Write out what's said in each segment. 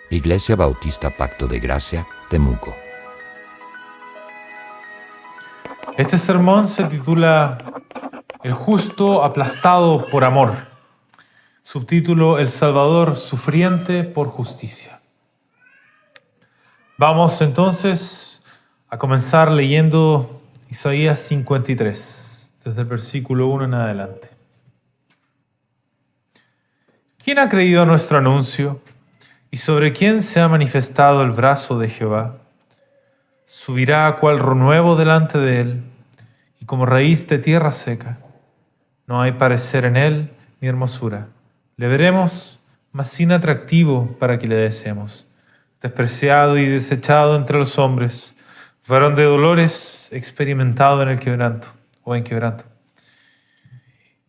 Iglesia Bautista Pacto de Gracia, Temuco. Este sermón se titula El justo aplastado por amor. Subtítulo: El Salvador sufriente por justicia. Vamos entonces a comenzar leyendo Isaías 53, desde el versículo 1 en adelante. ¿Quién ha creído a nuestro anuncio? ¿Y sobre quién se ha manifestado el brazo de Jehová? Subirá cual renuevo delante de él, y como raíz de tierra seca. No hay parecer en él ni hermosura. Le veremos, mas sin atractivo para que le deseemos. Despreciado y desechado entre los hombres, varón de dolores, experimentado en el quebranto, o en quebranto.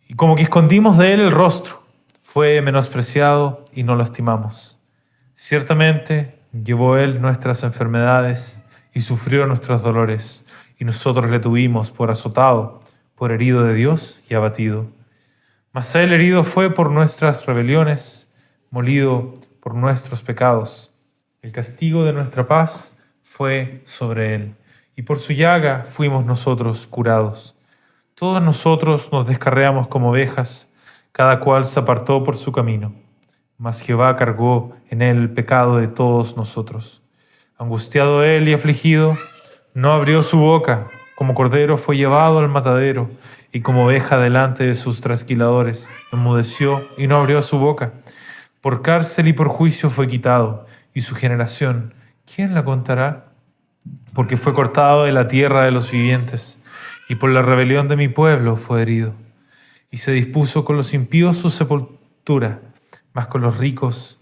Y como que escondimos de él el rostro, fue menospreciado y no lo estimamos. Ciertamente llevó él nuestras enfermedades y sufrió nuestros dolores, y nosotros le tuvimos por azotado, por herido de Dios y abatido. Mas él herido fue por nuestras rebeliones, molido por nuestros pecados. El castigo de nuestra paz fue sobre él, y por su llaga fuimos nosotros curados. Todos nosotros nos descarriamos como ovejas, cada cual se apartó por su camino. Mas Jehová cargó en él el pecado de todos nosotros. Angustiado él y afligido, no abrió su boca. Como cordero fue llevado al matadero, y como oveja delante de sus trasquiladores. Enmudeció y no abrió su boca. Por cárcel y por juicio fue quitado, y su generación, ¿quién la contará? Porque fue cortado de la tierra de los vivientes, y por la rebelión de mi pueblo fue herido. Y se dispuso con los impíos su sepultura, mas con los ricos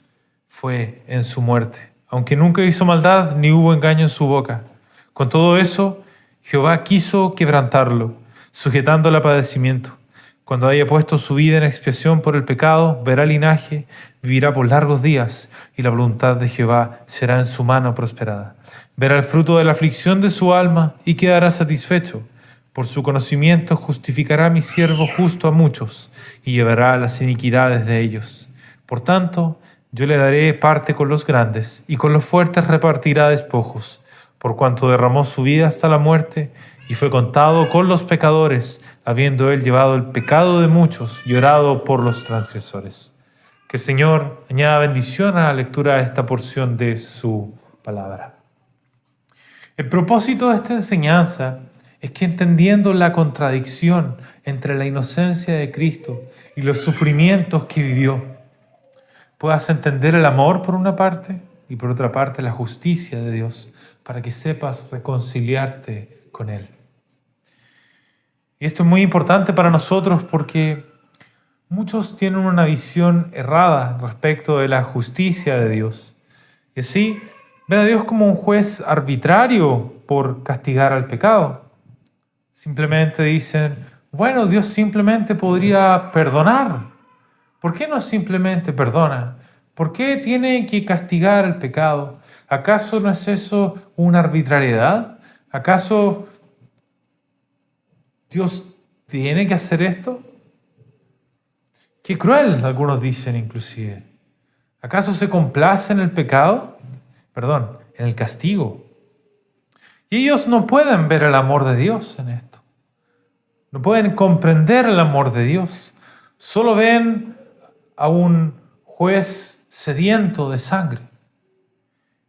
fue en su muerte. Aunque nunca hizo maldad, ni hubo engaño en su boca. Con todo eso, Jehová quiso quebrantarlo, sujetándolo a padecimiento. Cuando haya puesto su vida en expiación por el pecado, verá linaje, vivirá por largos días, y la voluntad de Jehová será en su mano prosperada. Verá el fruto de la aflicción de su alma, y quedará satisfecho. Por su conocimiento justificará mi siervo justo a muchos, y llevará las iniquidades de ellos. Por tanto, yo le daré parte con los grandes, y con los fuertes repartirá despojos, por cuanto derramó su vida hasta la muerte, y fue contado con los pecadores, habiendo él llevado el pecado de muchos, y orado por los transgresores. Que el Señor añada bendición a la lectura de esta porción de su palabra. El propósito de esta enseñanza es que, entendiendo la contradicción entre la inocencia de Cristo y los sufrimientos que vivió, puedas entender el amor por una parte y por otra parte la justicia de Dios, para que sepas reconciliarte con Él. Y esto es muy importante para nosotros porque muchos tienen una visión errada respecto de la justicia de Dios. Y así ven a Dios como un juez arbitrario por castigar al pecado. Simplemente dicen, bueno, Dios simplemente podría perdonar. ¿Por qué no simplemente perdona? ¿Por qué tiene que castigar el pecado? ¿Acaso no es eso una arbitrariedad? ¿Acaso Dios tiene que hacer esto? Qué cruel, algunos dicen inclusive. ¿Acaso se complace en el pecado? Perdón, en el castigo. Y ellos no pueden ver el amor de Dios en esto. No pueden comprender el amor de Dios. Solo ven a un juez sediento de sangre.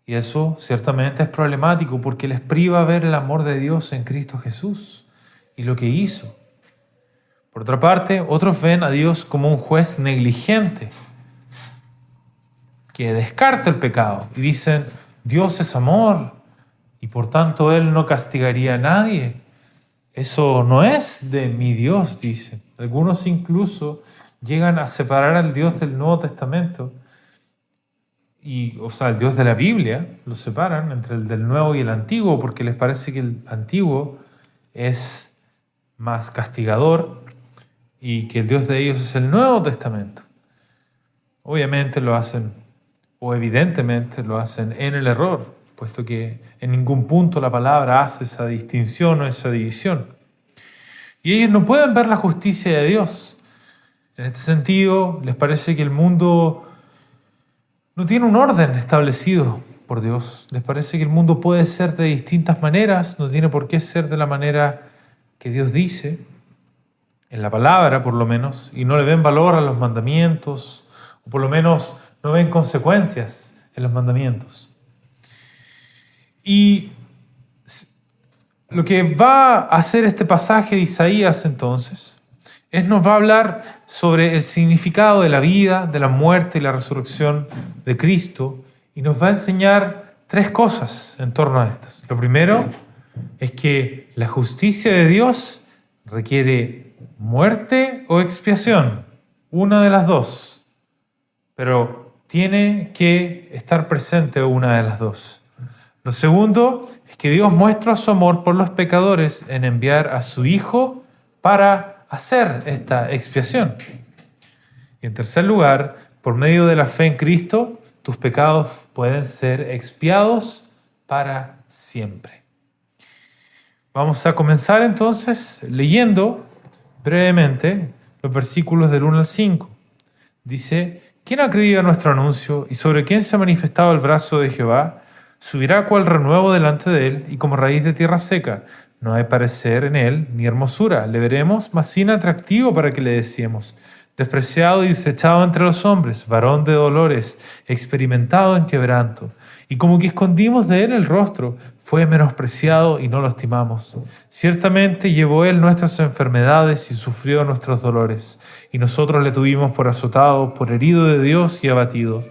Y eso ciertamente es problemático porque les priva ver el amor de Dios en Cristo Jesús y lo que hizo. Por otra parte, otros ven a Dios como un juez negligente que descarta el pecado y dicen, Dios es amor y por tanto Él no castigaría a nadie. Eso no es de mi Dios, dicen. Algunos incluso llegan a separar al Dios del Nuevo Testamento, el Dios de la Biblia, lo separan entre el del Nuevo y el Antiguo, porque les parece que el Antiguo es más castigador y que el Dios de ellos es el Nuevo Testamento. Obviamente lo hacen, o evidentemente lo hacen en el error, puesto que en ningún punto la palabra hace esa distinción o esa división. Y ellos no pueden ver la justicia de Dios. En este sentido, les parece que el mundo no tiene un orden establecido por Dios. Les parece que el mundo puede ser de distintas maneras, no tiene por qué ser de la manera que Dios dice, en la palabra por lo menos, y no le ven valor a los mandamientos, o por lo menos no ven consecuencias en los mandamientos. Y lo que va a hacer este pasaje de Isaías entonces, nos va a hablar sobre el significado de la vida, de la muerte y la resurrección de Cristo, y nos va a enseñar tres cosas en torno a estas. Lo primero es que la justicia de Dios requiere muerte o expiación, una de las dos, pero tiene que estar presente una de las dos. Lo segundo es que Dios muestra su amor por los pecadores en enviar a su Hijo para hacer esta expiación. Y en tercer lugar, por medio de la fe en Cristo, tus pecados pueden ser expiados para siempre. Vamos a comenzar entonces leyendo brevemente los versículos del 1 al 5. Dice: ¿Quién ha creído a nuestro anuncio y sobre quién se ha manifestado el brazo de Jehová? Subirá cual renuevo delante de él y como raíz de tierra seca. No hay parecer en él ni hermosura. Le veremos, mas sin atractivo para que le deseemos. Despreciado y desechado entre los hombres, varón de dolores, experimentado en quebranto. Y como que escondimos de él el rostro, fue menospreciado y no lo estimamos. Ciertamente llevó él nuestras enfermedades y sufrió nuestros dolores. Y nosotros le tuvimos por azotado, por herido de Dios y abatido.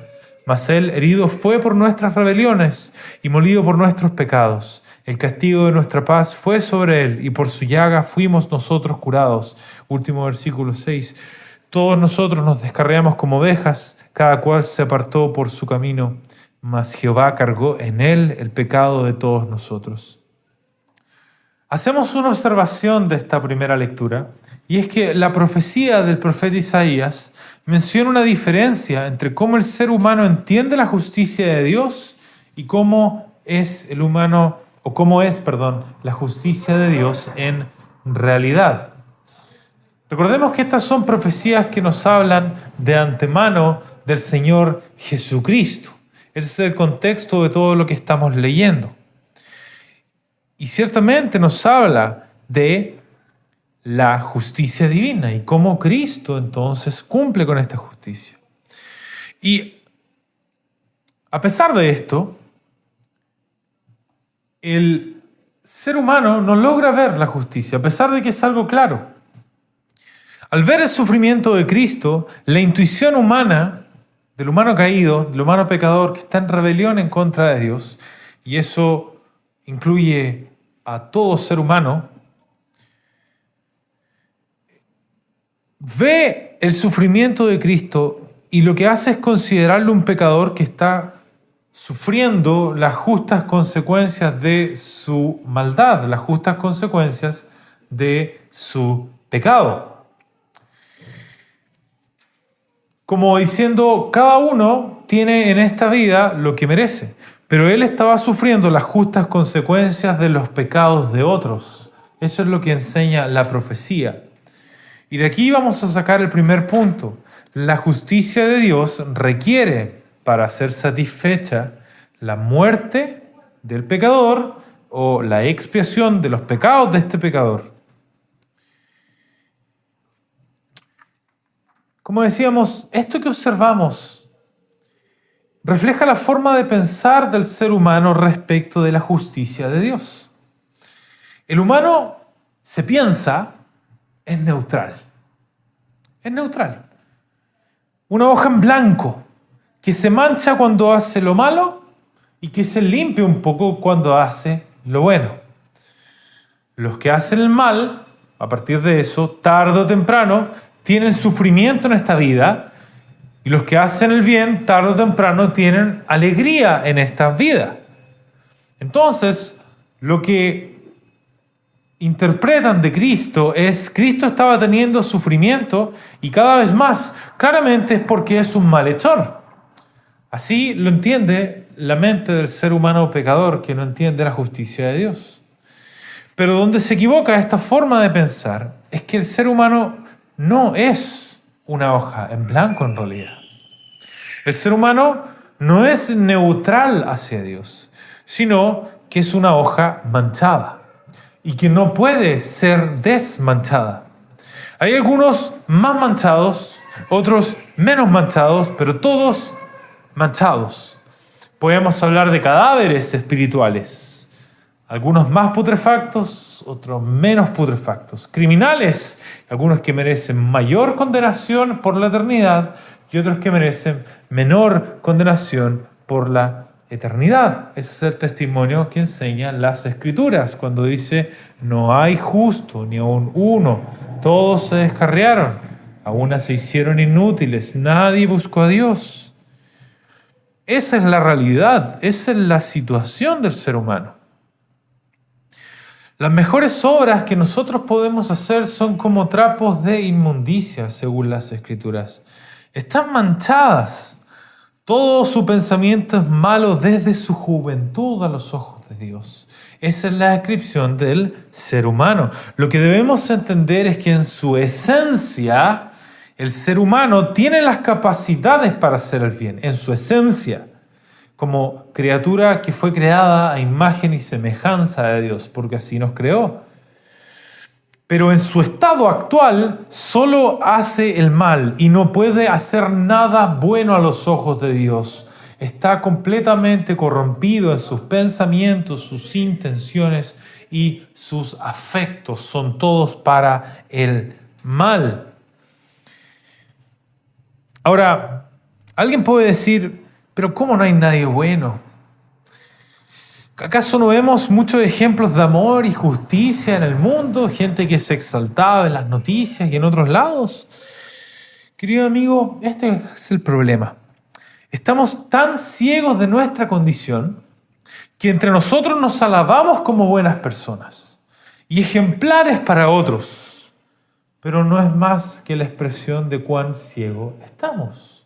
Mas él herido fue por nuestras rebeliones y molido por nuestros pecados. El castigo de nuestra paz fue sobre él y por su llaga fuimos nosotros curados. Último versículo 6. Todos nosotros nos descarriamos como ovejas, cada cual se apartó por su camino, mas Jehová cargó en él el pecado de todos nosotros. Hacemos una observación de esta primera lectura, y es que la profecía del profeta Isaías menciona una diferencia entre cómo el ser humano entiende la justicia de Dios y cómo es la justicia de Dios en realidad. Recordemos que estas son profecías que nos hablan de antemano del Señor Jesucristo. Ese es el contexto de todo lo que estamos leyendo. Y ciertamente nos habla de la justicia divina y cómo Cristo entonces cumple con esta justicia. Y a pesar de esto, el ser humano no logra ver la justicia, a pesar de que es algo claro. Al ver el sufrimiento de Cristo, la intuición humana, del humano caído, del humano pecador que está en rebelión en contra de Dios, y eso incluye a todo ser humano, ve el sufrimiento de Cristo y lo que hace es considerarlo un pecador que está sufriendo las justas consecuencias de su maldad, las justas consecuencias de su pecado. Como diciendo, cada uno tiene en esta vida lo que merece, pero él estaba sufriendo las justas consecuencias de los pecados de otros. Eso es lo que enseña la profecía. Y de aquí vamos a sacar el primer punto. La justicia de Dios requiere, para ser satisfecha, la muerte del pecador o la expiación de los pecados de este pecador. Como decíamos, esto que observamos refleja la forma de pensar del ser humano respecto de la justicia de Dios. El humano se piensa, es neutral. Es neutral. Una hoja en blanco que se mancha cuando hace lo malo y que se limpia un poco cuando hace lo bueno. Los que hacen el mal, a partir de eso, tarde o temprano, tienen sufrimiento en esta vida, y los que hacen el bien, tarde o temprano, tienen alegría en esta vida. Entonces, lo que interpretan de Cristo es: Cristo estaba teniendo sufrimiento y cada vez más, claramente es porque es un malhechor. Así lo entiende la mente del ser humano pecador que no entiende la justicia de Dios. Pero donde se equivoca esta forma de pensar es que el ser humano no es una hoja en blanco en realidad. El ser humano no es neutral hacia Dios, sino que es una hoja manchada y que no puede ser desmanchada. Hay algunos más manchados, otros menos manchados, pero todos manchados. Podemos hablar de cadáveres espirituales, algunos más putrefactos, otros menos putrefactos. Criminales, algunos que merecen mayor condenación por la eternidad y otros que merecen menor condenación por la eternidad. Ese es el testimonio que enseñan las Escrituras cuando dice: no hay justo ni aun uno, todos se descarriaron, a una se hicieron inútiles, nadie buscó a Dios. Esa es la realidad, esa es la situación del ser humano. Las mejores obras que nosotros podemos hacer son como trapos de inmundicia, según las Escrituras. Están manchadas. Todo su pensamiento es malo desde su juventud a los ojos de Dios. Esa es la descripción del ser humano. Lo que debemos entender es que en su esencia, el ser humano tiene las capacidades para hacer el bien. En su esencia, como criatura que fue creada a imagen y semejanza de Dios, porque así nos creó. Pero en su estado actual solo hace el mal y no puede hacer nada bueno a los ojos de Dios. Está completamente corrompido en sus pensamientos, sus intenciones y sus afectos. Son todos para el mal. Ahora, alguien puede decir: pero ¿cómo no hay nadie bueno? ¿Acaso no vemos muchos ejemplos de amor y justicia en el mundo? Gente que se exaltaba en las noticias y en otros lados. Querido amigo, este es el problema. Estamos tan ciegos de nuestra condición que entre nosotros nos alabamos como buenas personas y ejemplares para otros, pero no es más que la expresión de cuán ciego estamos.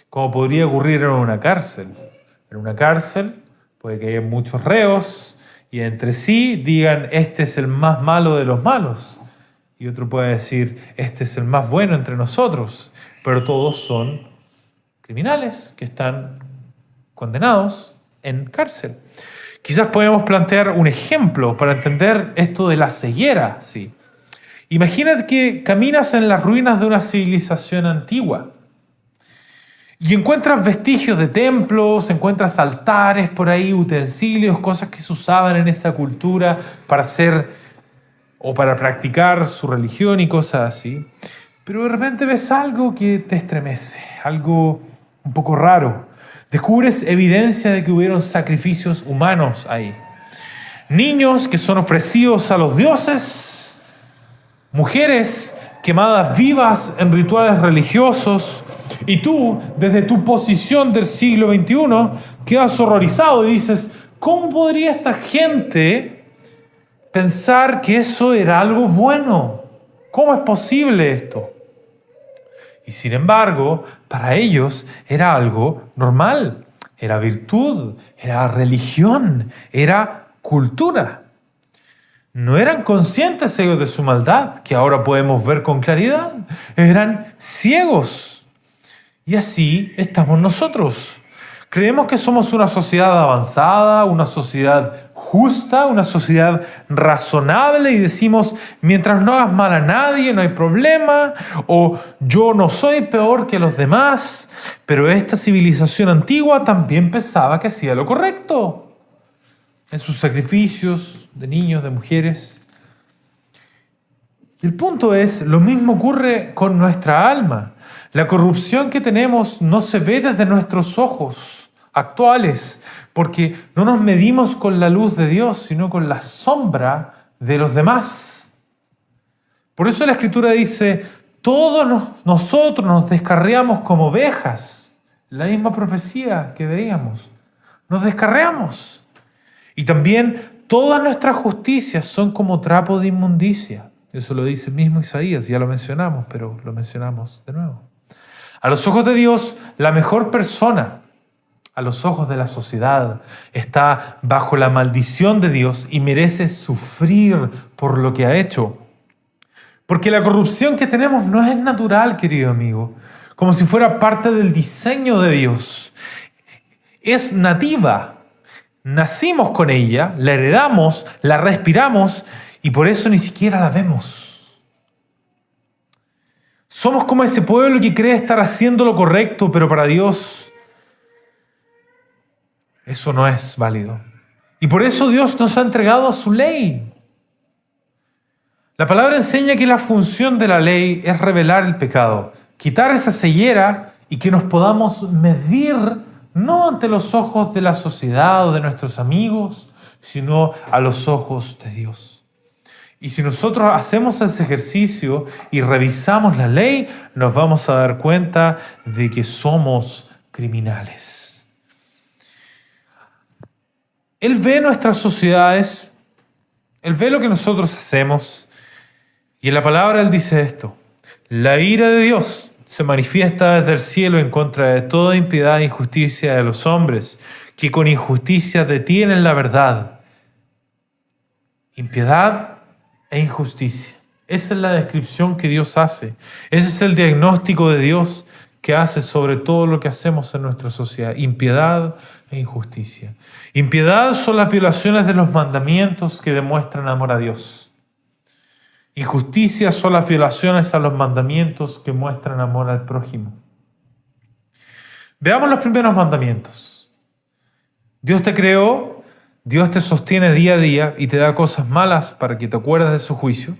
Como podría ocurrir en una cárcel. En una cárcel puede que haya muchos reos y entre sí digan: este es el más malo de los malos. Y otro puede decir: este es el más bueno entre nosotros. Pero todos son criminales que están condenados en cárcel. Quizás podemos plantear un ejemplo para entender esto de la ceguera. ¿Sí? Imagínate que caminas en las ruinas de una civilización antigua y encuentras vestigios de templos, encuentras altares por ahí, utensilios, cosas que se usaban en esa cultura para hacer o para practicar su religión y cosas así. Pero de repente ves algo que te estremece, algo un poco raro. Descubres evidencia de que hubieron sacrificios humanos ahí. Niños que son ofrecidos a los dioses, mujeres quemadas vivas en rituales religiosos, y tú, desde tu posición del siglo XXI, quedas horrorizado y dices: ¿cómo podría esta gente pensar que eso era algo bueno? ¿Cómo es posible esto? Y sin embargo, para ellos era algo normal, era virtud, era religión, era cultura. No eran conscientes ellos de su maldad, que ahora podemos ver con claridad. Eran ciegos. Y así estamos nosotros. Creemos que somos una sociedad avanzada, una sociedad justa, una sociedad razonable y decimos: mientras no hagas mal a nadie, no hay problema, o yo no soy peor que los demás. Pero esta civilización antigua también pensaba que hacía lo correcto en sus sacrificios de niños, de mujeres. Y el punto es, lo mismo ocurre con nuestra alma. La corrupción que tenemos no se ve desde nuestros ojos actuales, porque no nos medimos con la luz de Dios, sino con la sombra de los demás. Por eso la Escritura dice: todos nosotros nos descarriamos como ovejas. La misma profecía que veíamos. Nos descarriamos. Y también todas nuestras justicias son como trapo de inmundicia. Eso lo dice el mismo Isaías, ya lo mencionamos, pero lo mencionamos de nuevo. A los ojos de Dios, la mejor persona, a los ojos de la sociedad, está bajo la maldición de Dios y merece sufrir por lo que ha hecho. Porque la corrupción que tenemos no es natural, querido amigo, como si fuera parte del diseño de Dios. es nativa. Nacimos con ella, la heredamos, la respiramos y por eso ni siquiera la vemos. Somos como ese pueblo que cree estar haciendo lo correcto, pero para Dios eso no es válido. Y por eso Dios nos ha entregado a su ley. La palabra enseña que la función de la ley es revelar el pecado, quitar esa ceguera y que nos podamos medir no ante los ojos de la sociedad o de nuestros amigos, sino a los ojos de Dios. Y si nosotros hacemos ese ejercicio y revisamos la ley, nos vamos a dar cuenta de que somos criminales. Él ve nuestras sociedades, Él ve lo que nosotros hacemos, y en la palabra Él dice esto: la ira de Dios se manifiesta desde el cielo en contra de toda impiedad e injusticia de los hombres, que con injusticia detienen la verdad. Impiedad e injusticia. Esa es la descripción que Dios hace. Ese es el diagnóstico de Dios que hace sobre todo lo que hacemos en nuestra sociedad. Impiedad e injusticia. Impiedad son las violaciones de los mandamientos que demuestran amor a Dios. Injusticia son las violaciones a los mandamientos que muestran amor al prójimo. Veamos los primeros mandamientos. Dios te creó, Dios te sostiene día a día y te da cosas malas para que te acuerdes de su juicio,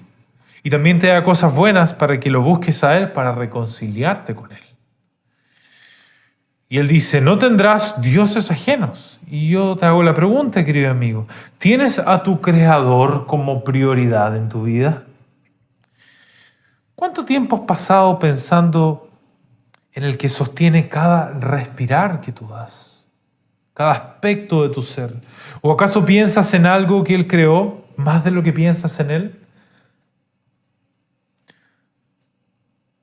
y también te da cosas buenas para que lo busques a Él para reconciliarte con Él. Y Él dice: no tendrás dioses ajenos. Y yo te hago la pregunta, querido amigo: ¿tienes a tu Creador como prioridad en tu vida? ¿Cuánto tiempo has pasado pensando en el que sostiene cada respirar que tú das, cada aspecto de tu ser? ¿O acaso piensas en algo que Él creó más de lo que piensas en Él?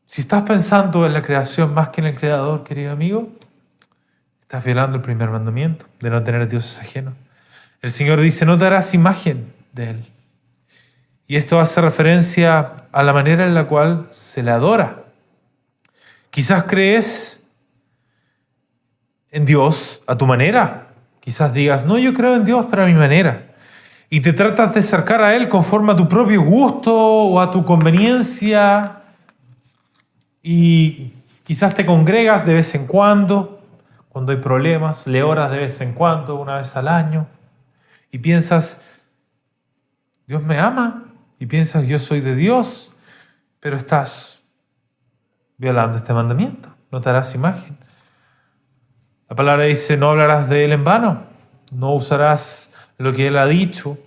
Si estás pensando en la creación más que en el Creador, querido amigo, estás violando el primer mandamiento de no tener dioses ajenos. El Señor dice: no te harás imagen de Él. Y esto hace referencia a la manera en la cual se le adora. Quizás crees en Dios a tu manera. Quizás digas: no, yo creo en Dios, pero a mi manera. Y te tratas de acercar a Él conforme a tu propio gusto o a tu conveniencia. Y quizás te congregas de vez en cuando hay problemas, le oras de vez en cuando, una vez al año. Y piensas: Dios me ama. Y piensas: yo soy de Dios. Pero estás violando este mandamiento. No te harás imagen. La palabra dice: no hablarás de Él en vano. No usarás lo que Él ha dicho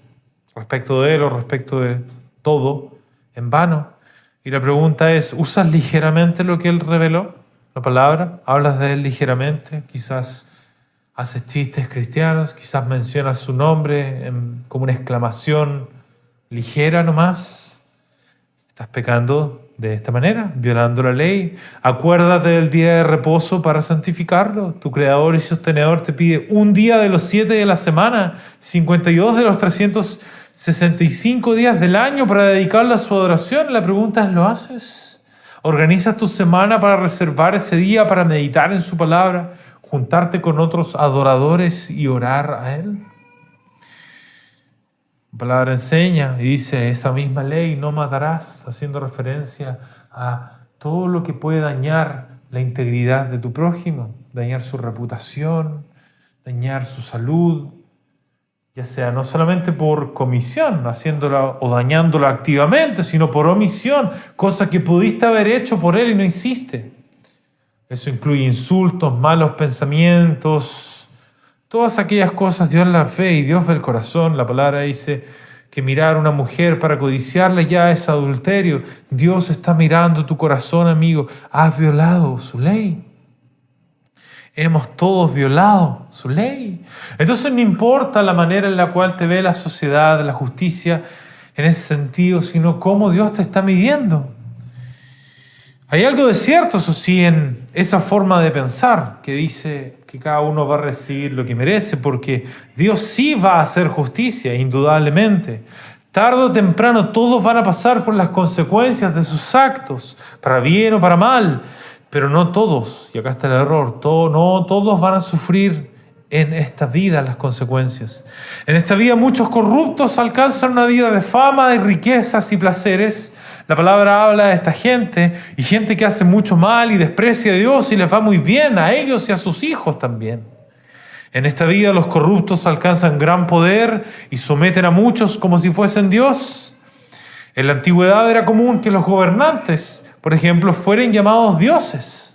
respecto de Él o respecto de todo en vano. Y la pregunta es: ¿usas ligeramente lo que Él reveló? La palabra, hablas de Él ligeramente. Quizás haces chistes cristianos. Quizás mencionas su nombre como una exclamación ligera nomás. Estás pecando de esta manera, violando la ley. Acuérdate del día de reposo para santificarlo. Tu Creador y sostenedor te pide un día de los 7 de la semana, 52 de los 365 días del año para dedicarlo a su adoración. La pregunta es: ¿lo haces? ¿Organizas tu semana para reservar ese día para meditar en su palabra, juntarte con otros adoradores y orar a Él? La palabra enseña y dice esa misma ley: no matarás, haciendo referencia a todo lo que puede dañar la integridad de tu prójimo, dañar su reputación, dañar su salud, ya sea no solamente por comisión, haciéndola o dañándola activamente, sino por omisión, cosa que pudiste haber hecho por él y no hiciste. Eso incluye insultos, malos pensamientos, todas aquellas cosas. Dios las ve y Dios ve el corazón. La palabra dice que mirar a una mujer para codiciarla ya es adulterio. Dios está mirando tu corazón, amigo. Has violado su ley. Hemos todos violado su ley. Entonces no importa la manera en la cual te ve la sociedad, la justicia en ese sentido, sino cómo Dios te está midiendo. Hay algo de cierto, eso sí, en esa forma de pensar que dice que cada uno va a recibir lo que merece, porque Dios sí va a hacer justicia, indudablemente. Tarde o temprano todos van a pasar por las consecuencias de sus actos, para bien o para mal, pero no todos, y acá está el error, no todos van a sufrir en esta vida las consecuencias. En esta vida muchos corruptos alcanzan una vida de fama, de riquezas y placeres. La palabra habla de esta gente y gente que hace mucho mal y desprecia a Dios y les va muy bien a ellos y a sus hijos también. En esta vida los corruptos alcanzan gran poder y someten a muchos como si fuesen Dios. En la antigüedad era común que los gobernantes, por ejemplo, fueran llamados dioses.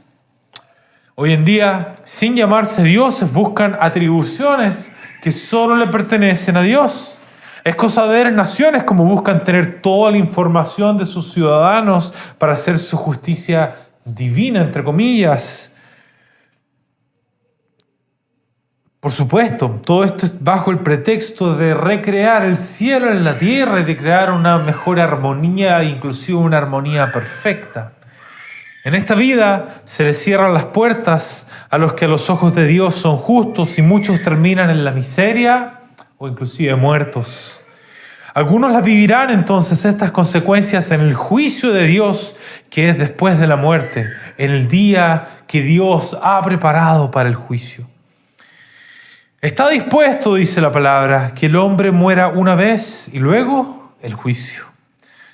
Hoy en día, sin llamarse dioses, buscan atribuciones que solo le pertenecen a Dios. Es cosa de ver en naciones como buscan tener toda la información de sus ciudadanos para hacer su justicia divina, entre comillas. Por supuesto, todo esto es bajo el pretexto de recrear el cielo en la tierra y de crear una mejor armonía, inclusive una armonía perfecta. En esta vida se les cierran las puertas a los que a los ojos de Dios son justos y muchos terminan en la miseria o inclusive muertos. Algunos las vivirán entonces estas consecuencias en el juicio de Dios que es después de la muerte, en el día que Dios ha preparado para el juicio. Está dispuesto, dice la palabra, que el hombre muera una vez y luego el juicio.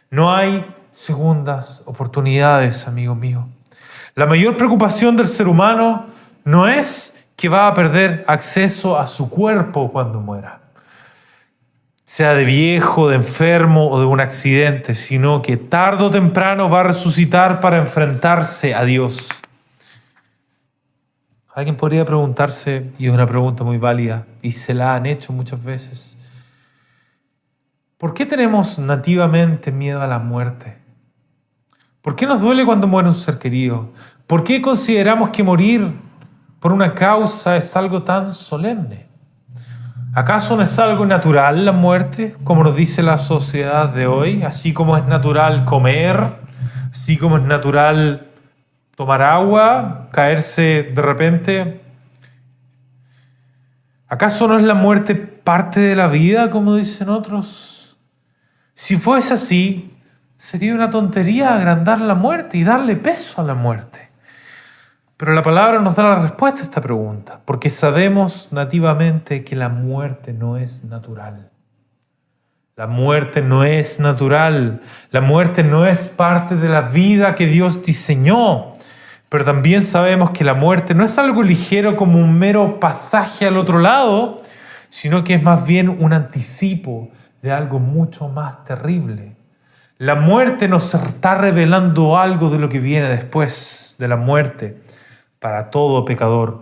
No hay segundas oportunidades, amigo mío. La mayor preocupación del ser humano no es que va a perder acceso a su cuerpo cuando muera, sea de viejo, de enfermo o de un accidente, sino que tarde o temprano va a resucitar para enfrentarse a Dios. Alguien podría preguntarse, y es una pregunta muy válida, y se la han hecho muchas veces, ¿por qué tenemos nativamente miedo a la muerte? ¿Por qué nos duele cuando muere un ser querido? ¿Por qué consideramos que morir por una causa es algo tan solemne? ¿Acaso no es algo natural la muerte, como nos dice la sociedad de hoy? Así como es natural comer, así como es natural tomar agua, caerse de repente. ¿Acaso no es la muerte parte de la vida, como dicen otros? Si fuese así, sería una tontería agrandar la muerte y darle peso a la muerte. Pero la palabra nos da la respuesta a esta pregunta, porque sabemos nativamente que la muerte no es natural. La muerte no es natural. La muerte no es parte de la vida que Dios diseñó. Pero también sabemos que la muerte no es algo ligero como un mero pasaje al otro lado, sino que es más bien un anticipo de algo mucho más terrible. La muerte nos está revelando algo de lo que viene después de la muerte para todo pecador.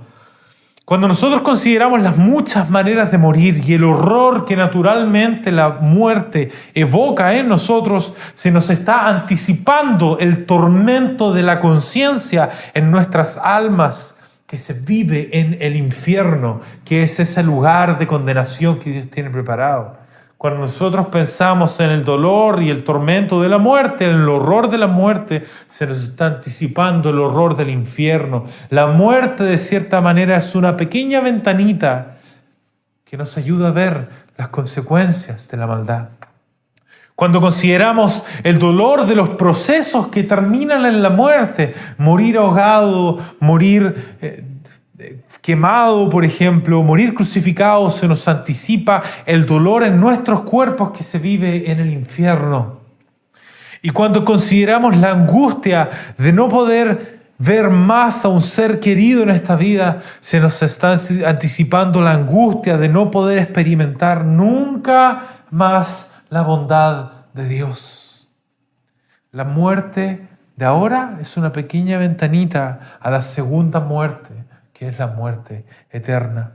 Cuando nosotros consideramos las muchas maneras de morir y el horror que naturalmente la muerte evoca en nosotros, se nos está anticipando el tormento de la conciencia en nuestras almas que se vive en el infierno, que es ese lugar de condenación que Dios tiene preparado. Cuando nosotros pensamos en el dolor y el tormento de la muerte, en el horror de la muerte, se nos está anticipando el horror del infierno. La muerte, de cierta manera, es una pequeña ventanita que nos ayuda a ver las consecuencias de la maldad. Cuando consideramos el dolor de los procesos que terminan en la muerte, morir ahogado, morir quemado, por ejemplo, morir crucificado, se nos anticipa el dolor en nuestros cuerpos que se vive en el infierno. Y cuando consideramos la angustia de no poder ver más a un ser querido en esta vida, se nos está anticipando la angustia de no poder experimentar nunca más la bondad de Dios. La muerte de ahora es una pequeña ventanita a la segunda muerte, que es la muerte eterna.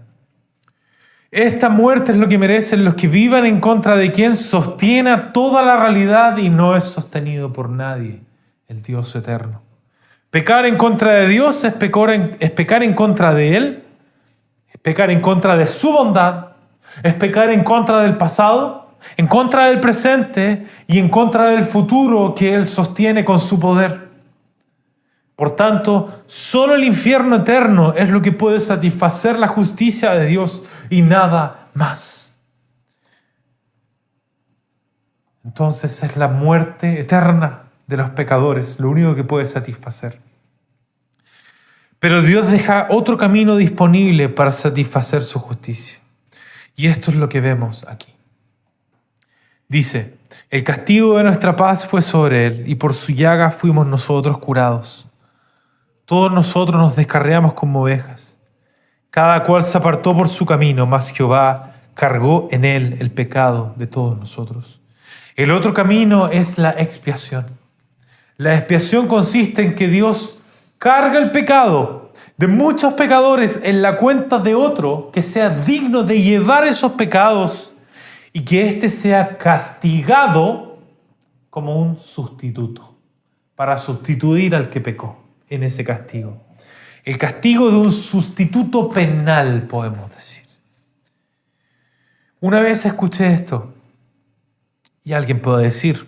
Esta muerte es lo que merecen los que vivan en contra de quien sostiene toda la realidad y no es sostenido por nadie, el Dios eterno. Pecar en contra de Dios es pecar en contra de Él, es pecar en contra de su bondad, es pecar en contra del pasado, en contra del presente y en contra del futuro que Él sostiene con su poder. Por tanto, solo el infierno eterno es lo que puede satisfacer la justicia de Dios y nada más. Entonces es la muerte eterna de los pecadores lo único que puede satisfacer. Pero Dios deja otro camino disponible para satisfacer su justicia. Y esto es lo que vemos aquí. Dice, el castigo de nuestra paz fue sobre él, y por su llaga fuimos nosotros curados. Todos nosotros nos descarriamos como ovejas. Cada cual se apartó por su camino, mas Jehová cargó en él el pecado de todos nosotros. El otro camino es la expiación. La expiación consiste en que Dios carga el pecado de muchos pecadores en la cuenta de otro que sea digno de llevar esos pecados y que éste sea castigado como un sustituto para sustituir al que pecó en ese castigo. El castigo de un sustituto penal, podemos decir. Una vez escuché esto y alguien puede decir,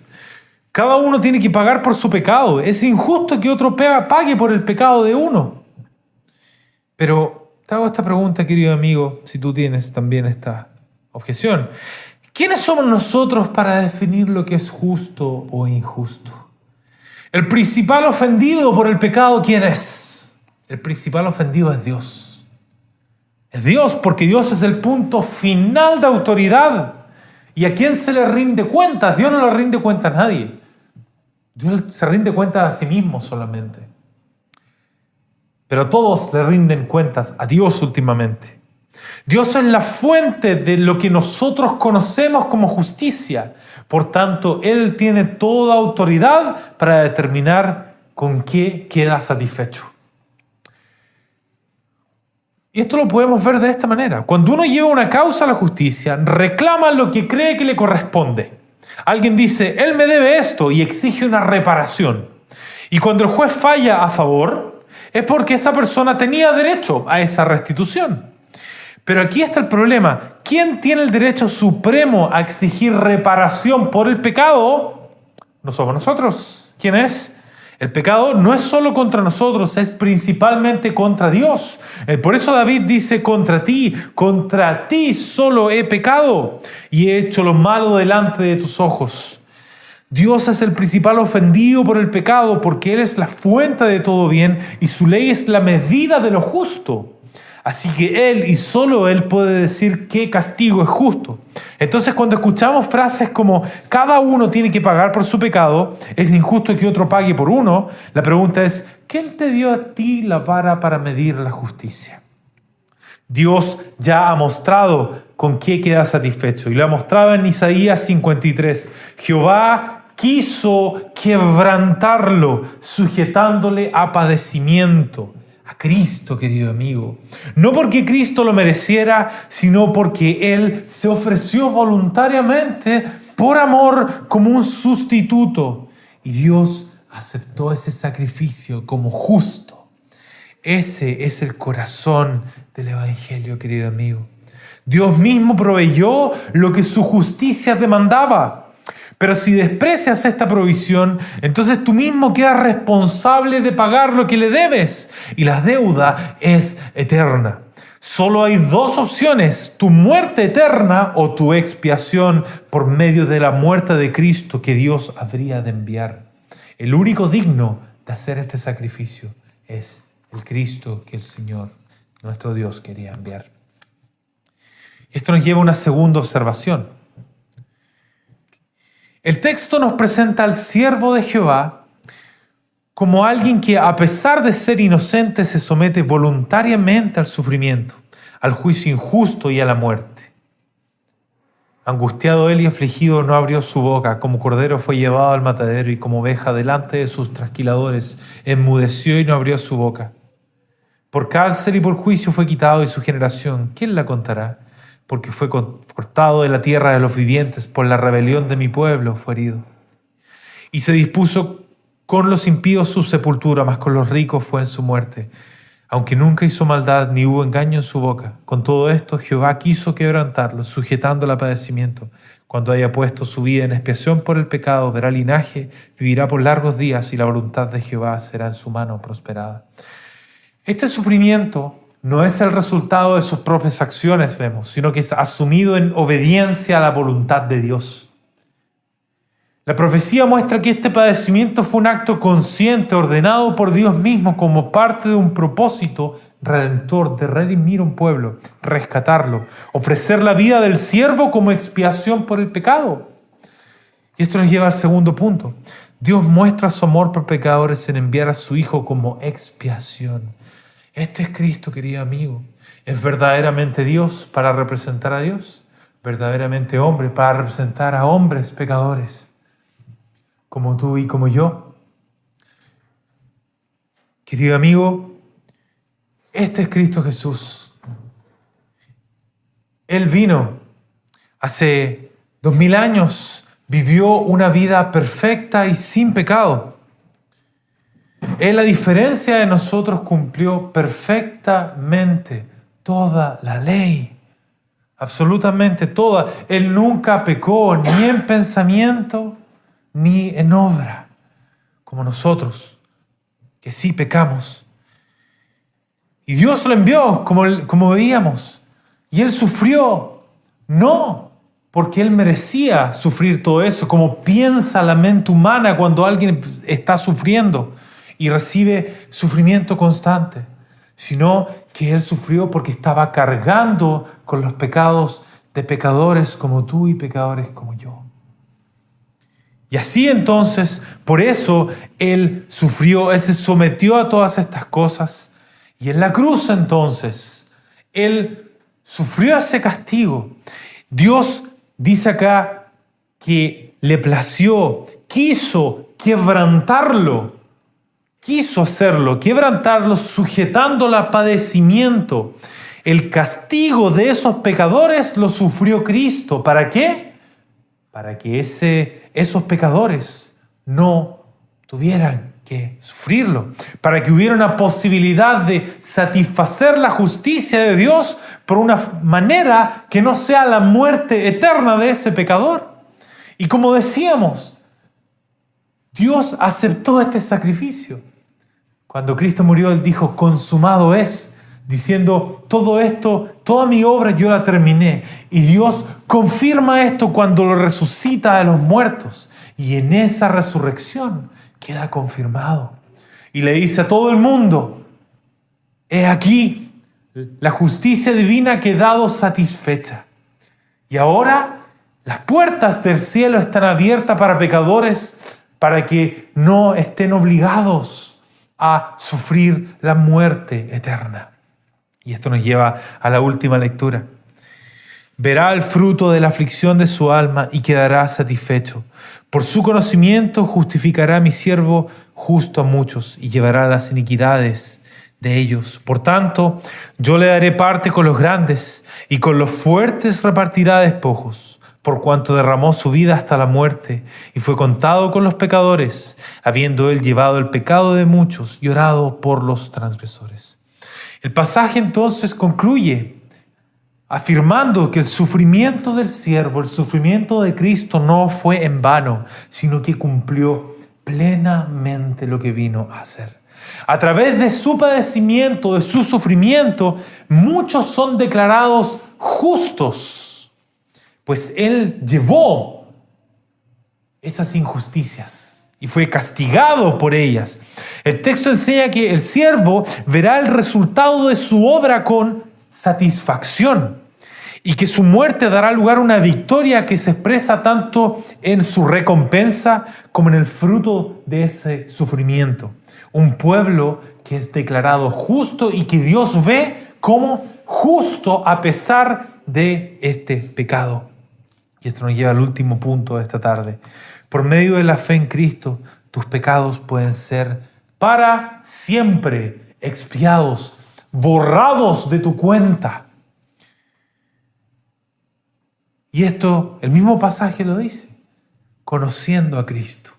cada uno tiene que pagar por su pecado. Es injusto que otro pague por el pecado de uno. Pero te hago esta pregunta, querido amigo, si tú tienes también esta objeción. ¿Quiénes somos nosotros para definir lo que es justo o injusto? El principal ofendido por el pecado, ¿quién es? El principal ofendido es Dios. Es Dios, porque Dios es el punto final de autoridad. ¿Y a quién se le rinde cuentas? Dios no le rinde cuenta a nadie. Dios se rinde cuentas a sí mismo solamente. Pero todos le rinden cuentas a Dios últimamente. Dios es la fuente de lo que nosotros conocemos como justicia. Por tanto, Él tiene toda autoridad para determinar con qué queda satisfecho. Y esto lo podemos ver de esta manera. Cuando uno lleva una causa a la justicia, reclama lo que cree que le corresponde. Alguien dice, él me debe esto y exige una reparación. Y cuando el juez falla a favor, es porque esa persona tenía derecho a esa restitución. Pero aquí está el problema. ¿Quién tiene el derecho supremo a exigir reparación por el pecado? No somos nosotros. ¿Quién es? El pecado no es solo contra nosotros, es principalmente contra Dios. Por eso David dice, contra ti solo he pecado y he hecho lo malo delante de tus ojos. Dios es el principal ofendido por el pecado porque Él es la fuente de todo bien y su ley es la medida de lo justo. Así que Él y solo Él puede decir qué castigo es justo. Entonces, cuando escuchamos frases como cada uno tiene que pagar por su pecado, es injusto que otro pague por uno, la pregunta es, ¿quién te dio a ti la vara para medir la justicia? Dios ya ha mostrado con qué queda satisfecho y lo ha mostrado en Isaías 53. Jehová quiso quebrantarlo, sujetándole a padecimiento. A Cristo, querido amigo. No porque Cristo lo mereciera, sino porque Él se ofreció voluntariamente por amor como un sustituto. Y Dios aceptó ese sacrificio como justo. Ese es el corazón del Evangelio, querido amigo. Dios mismo proveyó lo que su justicia demandaba. Pero si desprecias esta provisión, entonces tú mismo quedas responsable de pagar lo que le debes. Y la deuda es eterna. Solo hay dos opciones, tu muerte eterna o tu expiación por medio de la muerte de Cristo que Dios habría de enviar. El único digno de hacer este sacrificio es el Cristo que el Señor, nuestro Dios, quería enviar. Esto nos lleva a una segunda observación. El texto nos presenta al siervo de Jehová como alguien que, a pesar de ser inocente, se somete voluntariamente al sufrimiento, al juicio injusto y a la muerte. Angustiado él y afligido, no abrió su boca, como cordero fue llevado al matadero y como oveja delante de sus trasquiladores, enmudeció y no abrió su boca. Por cárcel y por juicio fue quitado y su generación, ¿quién la contará? Porque fue cortado de la tierra de los vivientes, por la rebelión de mi pueblo fue herido. Y se dispuso con los impíos su sepultura, mas con los ricos fue en su muerte. Aunque nunca hizo maldad, ni hubo engaño en su boca. Con todo esto Jehová quiso quebrantarlo, sujetándolo a padecimiento. Cuando haya puesto su vida en expiación por el pecado, verá linaje, vivirá por largos días, y la voluntad de Jehová será en su mano prosperada. Este sufrimiento no es el resultado de sus propias acciones, vemos, sino que es asumido en obediencia a la voluntad de Dios. La profecía muestra que este padecimiento fue un acto consciente, ordenado por Dios mismo como parte de un propósito redentor de redimir un pueblo, rescatarlo, ofrecer la vida del siervo como expiación por el pecado. Y esto nos lleva al segundo punto. Dios muestra su amor por pecadores en enviar a su Hijo como expiación. Este es Cristo, querido amigo. ¿Es verdaderamente Dios para representar a Dios? ¿Verdaderamente hombre para representar a hombres pecadores como tú y como yo? Querido amigo, este es Cristo Jesús. Él vino hace 2000 años, vivió una vida perfecta y sin pecado. Él, a diferencia de nosotros, cumplió perfectamente toda la ley. Absolutamente toda. Él nunca pecó ni en pensamiento ni en obra, como nosotros, que sí pecamos. Y Dios lo envió, como veíamos. Y Él sufrió, no porque Él merecía sufrir todo eso, como piensa la mente humana cuando alguien está sufriendo y recibe sufrimiento constante, sino que Él sufrió porque estaba cargando con los pecados de pecadores como tú y pecadores como yo. Y así entonces, por eso Él sufrió, Él se sometió a todas estas cosas. Y en la cruz entonces, Él sufrió ese castigo. Dios dice acá que le plació, quiso quebrantarlo, quiso hacerlo, quebrantarlo, sujetándolo a padecimiento. El castigo de esos pecadores lo sufrió Cristo. ¿Para qué? Para que esos pecadores no tuvieran que sufrirlo, para que hubiera una posibilidad de satisfacer la justicia de Dios por una manera que no sea la muerte eterna de ese pecador. Y como decíamos, Dios aceptó este sacrificio. Cuando Cristo murió, Él dijo, consumado es, diciendo, todo esto, toda mi obra yo la terminé. Y Dios confirma esto cuando lo resucita de los muertos. Y en esa resurrección queda confirmado. Y le dice a todo el mundo, he aquí, la justicia divina ha quedado satisfecha. Y ahora las puertas del cielo están abiertas para pecadores, para que no estén obligados a sufrir la muerte eterna. Y esto nos lleva a la última lectura. Verá el fruto de la aflicción de su alma y quedará satisfecho. Por su conocimiento justificará a mi siervo justo a muchos y llevará las iniquidades de ellos. Por tanto, yo le daré parte con los grandes y con los fuertes repartirá despojos, por cuanto derramó su vida hasta la muerte y fue contado con los pecadores, habiendo él llevado el pecado de muchos y orado por los transgresores. El pasaje entonces concluye afirmando que el sufrimiento del siervo, el sufrimiento de Cristo no fue en vano, sino que cumplió plenamente lo que vino a hacer. A través de su padecimiento, de su sufrimiento, muchos son declarados justos, pues Él llevó esas injusticias y fue castigado por ellas. El texto enseña que el siervo verá el resultado de su obra con satisfacción y que su muerte dará lugar a una victoria que se expresa tanto en su recompensa como en el fruto de ese sufrimiento. Un pueblo que es declarado justo y que Dios ve como justo a pesar de este pecado. Y esto nos lleva al último punto de esta tarde. Por medio de la fe en Cristo, tus pecados pueden ser para siempre expiados, borrados de tu cuenta. Y esto, el mismo pasaje lo dice, conociendo a Cristo.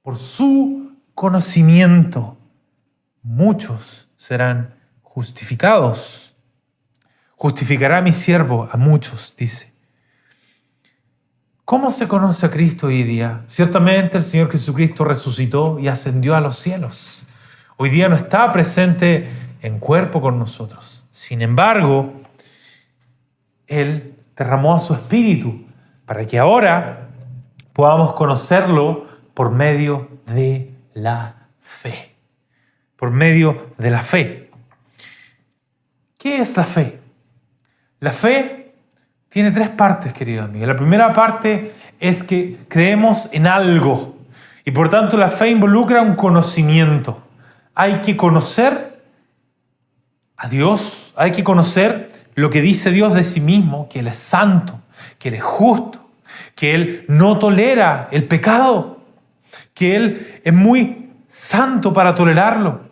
Por su conocimiento, muchos serán justificados. Justificará a mi siervo a muchos, dice. ¿Cómo se conoce a Cristo hoy día? Ciertamente el Señor Jesucristo resucitó y ascendió a los cielos. Hoy día no está presente en cuerpo con nosotros. Sin embargo, Él derramó a su Espíritu para que ahora podamos conocerlo por medio de la fe. Por medio de la fe. ¿Qué es la fe? La fe tiene tres partes, querido amigo. La primera parte es que creemos en algo y por tanto la fe involucra un conocimiento. Hay que conocer a Dios, hay que conocer lo que dice Dios de sí mismo, que Él es santo, que Él es justo, que Él no tolera el pecado, que Él es muy santo para tolerarlo,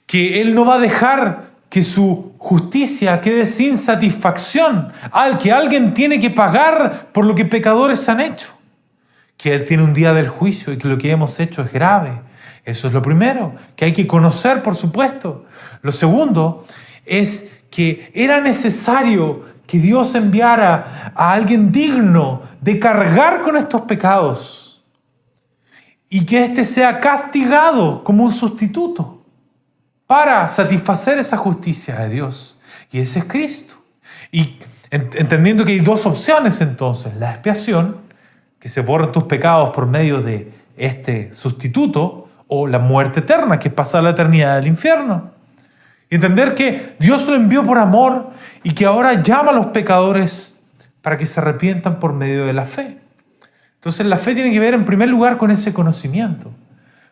que Él no va a dejar que su justicia quede sin satisfacción, que alguien tiene que pagar por lo que pecadores han hecho, que Él tiene un día del juicio y que lo que hemos hecho es grave. Eso es lo primero, que hay que conocer, por supuesto. Lo segundo es que era necesario que Dios enviara a alguien digno de cargar con estos pecados y que éste sea castigado como un sustituto para satisfacer esa justicia de Dios. Y ese es Cristo. Y entendiendo que hay dos opciones entonces, la expiación, que se borran tus pecados por medio de este sustituto, o la muerte eterna, que es pasar la eternidad del infierno. Y entender que Dios lo envió por amor y que ahora llama a los pecadores para que se arrepientan por medio de la fe. Entonces la fe tiene que ver en primer lugar con ese conocimiento.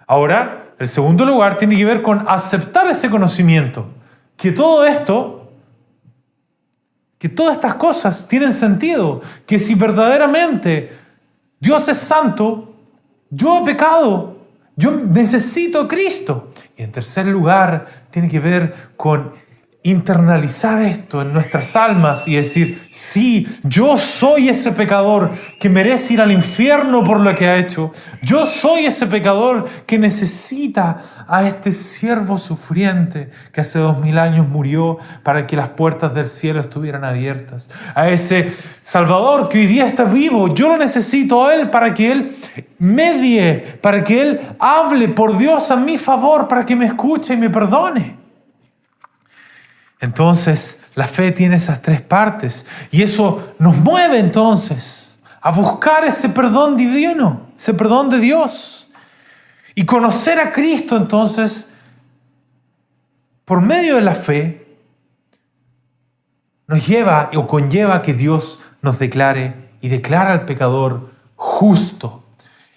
Ahora, el segundo lugar tiene que ver con aceptar ese conocimiento. Que todo esto, que todas estas cosas tienen sentido. Que si verdaderamente Dios es santo, yo he pecado, yo necesito a Cristo. Y en tercer lugar, tiene que ver con internalizar esto en nuestras almas y decir, sí, yo soy ese pecador que merece ir al infierno por lo que ha hecho. Yo soy ese pecador que necesita a este siervo sufriente que hace 2000 años murió para que las puertas del cielo estuvieran abiertas. A ese Salvador que hoy día está vivo, yo lo necesito a Él para que Él medie, para que Él hable por Dios a mi favor, para que me escuche y me perdone. Entonces, la fe tiene esas tres partes y eso nos mueve entonces a buscar ese perdón divino, ese perdón de Dios. Y conocer a Cristo entonces, por medio de la fe, nos lleva o conlleva que Dios nos declare y declara al pecador justo.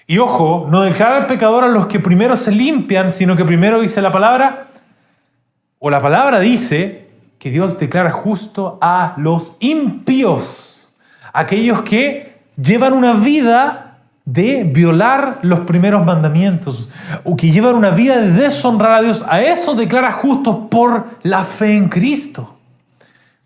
Y ojo, no declara al pecador a los que primero se limpian, sino que primero dice la palabra dice que Dios declara justo a los impíos, aquellos que llevan una vida de violar los primeros mandamientos o que llevan una vida de deshonrar a Dios. A eso declara justos por la fe en Cristo.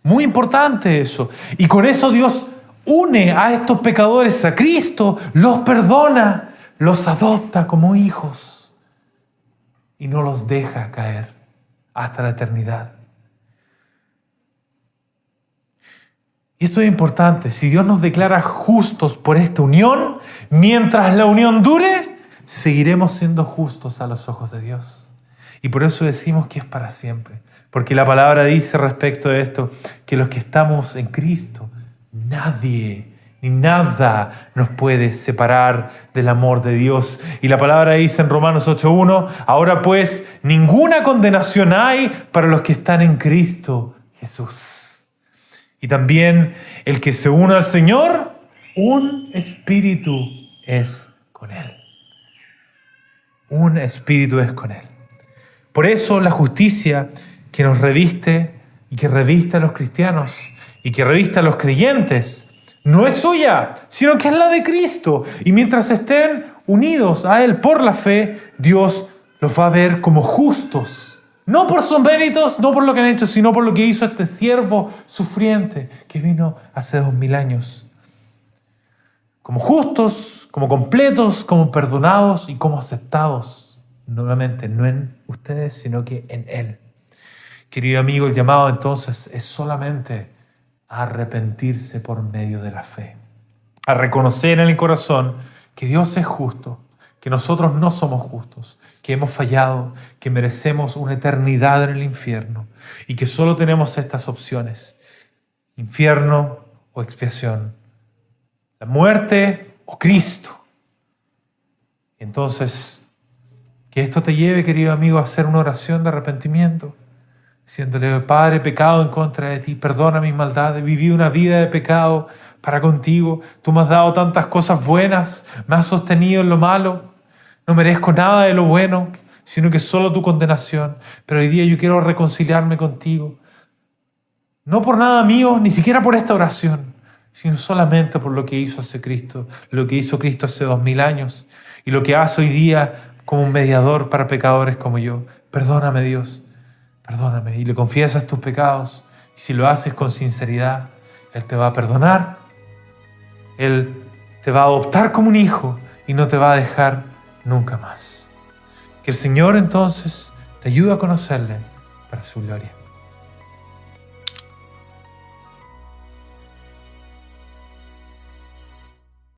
Muy importante eso. Y con eso Dios une a estos pecadores a Cristo, los perdona, los adopta como hijos y no los deja caer hasta la eternidad. Y esto es importante. Si Dios nos declara justos por esta unión, mientras la unión dure, seguiremos siendo justos a los ojos de Dios. Y por eso decimos que es para siempre. Porque la palabra dice respecto de esto, que los que estamos en Cristo, nadie ni nada nos puede separar del amor de Dios. Y la palabra dice en Romanos 8:1, ahora pues ninguna condenación hay para los que están en Cristo Jesús. Y también el que se une al Señor, un espíritu es con Él. Un espíritu es con Él. Por eso la justicia que nos reviste y que reviste a los cristianos y que reviste a los creyentes no es suya, sino que es la de Cristo. Y mientras estén unidos a Él por la fe, Dios los va a ver como justos. No por sus méritos, no por lo que han hecho, sino por lo que hizo este siervo sufriente que vino hace 2000 años. Como justos, como completos, como perdonados y como aceptados. Nuevamente, no en ustedes, sino que en Él. Querido amigo, el llamado entonces es solamente a arrepentirse por medio de la fe. A reconocer en el corazón que Dios es justo, que nosotros no somos justos, que hemos fallado, que merecemos una eternidad en el infierno y que solo tenemos estas opciones, infierno o expiación, la muerte o Cristo. Entonces, que esto te lleve, querido amigo, a hacer una oración de arrepentimiento, diciéndole: Padre, he pecado en contra de ti, perdona mis maldades, viví una vida de pecado para contigo. Tú me has dado tantas cosas buenas, me has sostenido en lo malo. No merezco nada de lo bueno, sino que solo tu condenación. Pero hoy día yo quiero reconciliarme contigo. No por nada mío, ni siquiera por esta oración, sino solamente por lo que hizo Cristo, lo que hizo Cristo hace 2000 años y lo que hace hoy día como un mediador para pecadores como yo. Perdóname, Dios, perdóname. Y le confiesas tus pecados. Y si lo haces con sinceridad, Él te va a perdonar. Él te va a adoptar como un hijo y no te va a dejar nunca más. Que el Señor entonces te ayude a conocerle para su gloria.